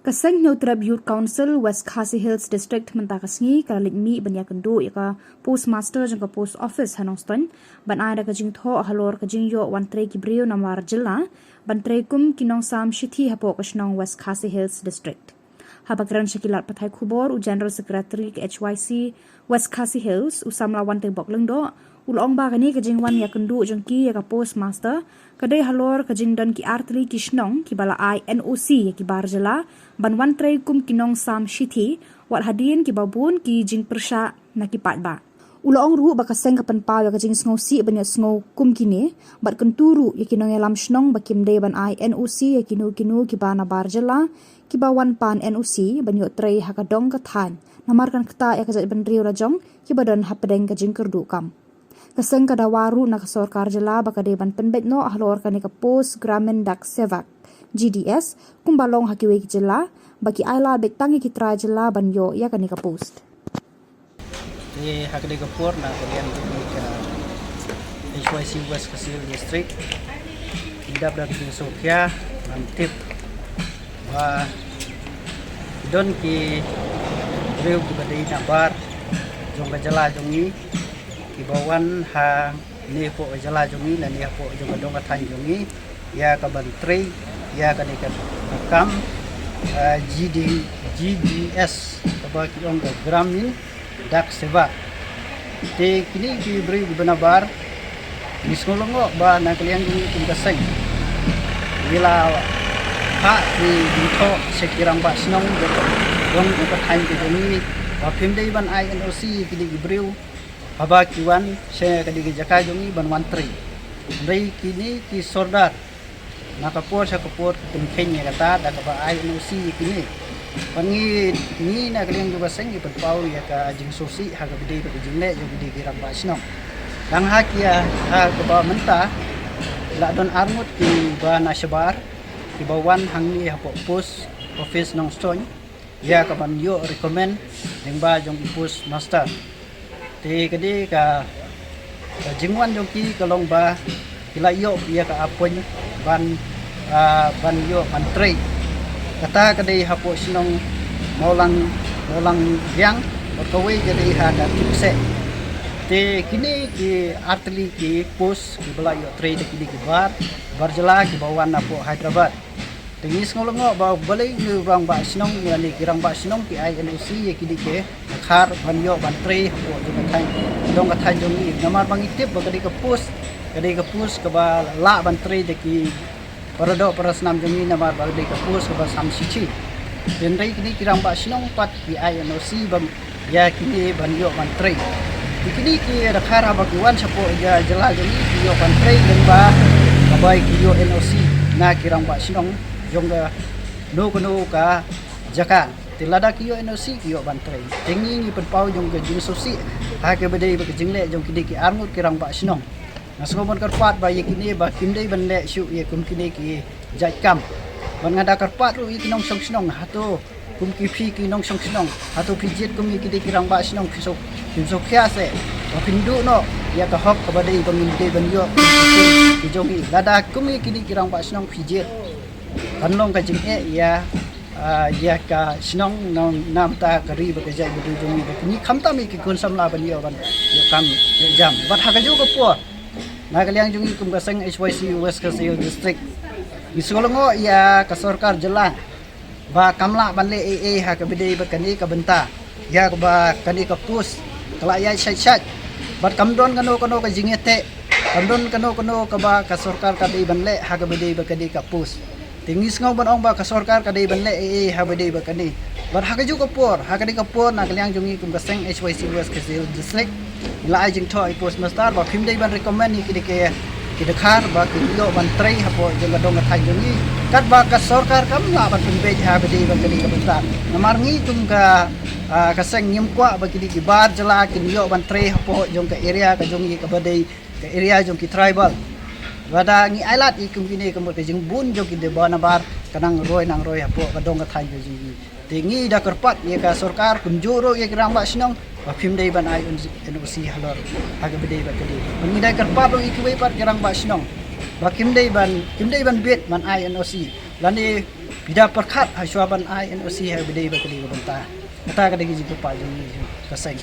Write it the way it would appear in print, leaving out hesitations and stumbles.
Kaseng Neutrab Youth Council West Khasi Hills District mentakasngi kalalik mi banya kendu yaka postmaster jangka post office Hanoston ban ada kajing tho halor kajing yo wantre kibrio namar jilla ban trekum kinong sam shithi hapo kasnong West Khasi Hills District. Habagran Shakilat Patai Kubor u General Secretary ke HYC West Khasi Hills usamla wante bok lengdo ulong ba kani kajing wan ya kendu jangki yaka postmaster kadai halor kajing dan ki artli kisnong ki bala INOC ya ki barjala ban wan tray kum kinong sam shithi wat hadin ki babun ki jing persha na ki patba ulong ru ba kaseng kapan pa ya kajing sngo si ban ya sngo kum kini bat kenturu ya kinong elam snong ba kim dei ban INOC ya kinu ki bana barjala ki ba wan pan NOC ban yo tray hakadong kathan namarkan kata ya kajat ban riu rajong ki badan hapedeng kajing kerdu kam kaseng kada waru na kasorkar jela bakade ban penbet no ahlor kani ka post gramin dak sevak GDS kumbalong hakiwe jela baki aila bek tangi kitra jela ban yo ya kani ka post di hakade ka por na kalian ka HYC West Khasi Hills District idap dak di Sokya antip wa don ki reu ki badai na bar jong jela jongi ibawan ha ni po jala jongi na ni po jong dong ka than jongi ya ka bantri ya ka ni ka kam GDS ka ba ki ong ka gramin dak seva te kini ki bri benabar ni skolongo ba na kalian jongi tum kaseng bila ha ni dito sekirang ba snong dong ka than jongi wa pimdei ban INOC kini gibriu Haba kiwan saya kadigi jaka jongi ban wantri. Ndai kini ki sordar nakapor sa kapor tumkhenya kata da ka INOC kini. Pangi ni na kaliang juga seng ipad pau ya ka jing sosi ha ka bidai ka jingle jo bidai ki rang basno. Lang hakia ha ka ba menta la don armut ki ba na shabar ki bawan hangni ha post office nong stone ya ka ban yo recommend ding ba jong post master. Ti kadi ka jingwan jongki kalong ba kilayo ya ka apon ban yo mantri kata kadi hapo sinong maulang yang berkawai jadi ada se ti kini ki artli ki pos ki belayo trade ki bar barjala ki bawan apo Hyderabad tingis ngolongo ba balai ni rang ba sinong ni kirang ba sinong ki INOC ye ki ke khar banyo bantri ho jong thai dong ka thai jong ni namar bangitip ba kadi ka pus ka ba la bantri de ki parado parasnam jong ni namar ba de ka pus ka ba samsichi denrai kini kirang ba sinong pat ki INOC bam ya kini banyo bantri kini ki ada khar ba kiwan sapo ja jela jong ni yo bantri den ba babai ki yo NOC na kirang ba sinong jong no ka jaka tilada kiyo NOC kiyo bantrai tingi ni penpau jong ke jing sosi ha ke bedai ba ke jingle jong kidi ki armut kirang ba sinong nasngomon karpat ba ye kini ba kimdei ban le shu ye kum kini ki jaikam ban ngada karpat ru ikinong song sinong hato kum ki phi ki nong song sinong hato pijit kum kidi kirang ba sinong pisok kimso khya se ba pindu no ya ka hok ka badai ba min de ban yo ki jong hi lada kum kidi kirang ba sinong pijit kanlong ka jing ya ya ka sinong nam ta kari ba ka jai bu jong ni khamta mi ki kun samla ban yo ban yo kam jam bat ha ka ju ko po na kaliang jong kum ka seng HYC West Khasi Hills District isolongo ya ka sarkar jela ba kamla ban le ha ka bidei ba kani ka benta ya ba kani ka pus kala ya shat bat kamdon kano ka jingete kamdon kano ka ba ka sarkar ka dei ban le ha ka bidei ba kani ka pus tingis ngau ban ong ba ka sarkar ka dei ban le ha bidei ba kani bat ha ka ju kapor ha ka di kapor na kaliang jongi kum ka seng HYC West Khasi Hills District la ai jing thoi post master ba phim dei ban recommend ni ki ke ki de khar ba ki yo ban trai ha po jong dong ka thai jongi kat ba ka sarkar kam la ban pin be ha bidei ba kani ka bentar namar ngi kum ka seng nyim kwa ba ki ki bar jala ki yo ban trai ha po jong ka area ka jongi ka badai ka area jong ki tribal wada ngi ailat ikum kini kemur ke jing bun jong ki de bana bar kanang roi nang roi hapo ka dong ka thai jong tingi da kerpat ye ka sarkar kunjuro ye kirang ba sinong ba phim dei ban INOC halor aga bedei ba kedi ngi da kerpat ro ikiwe pat kirang ba sinong ba kim dei ban bet man INOC lani Pida perkat hasyuaban INOC ha bidai ba kali banta. Kata kada gizi pa jong kasai.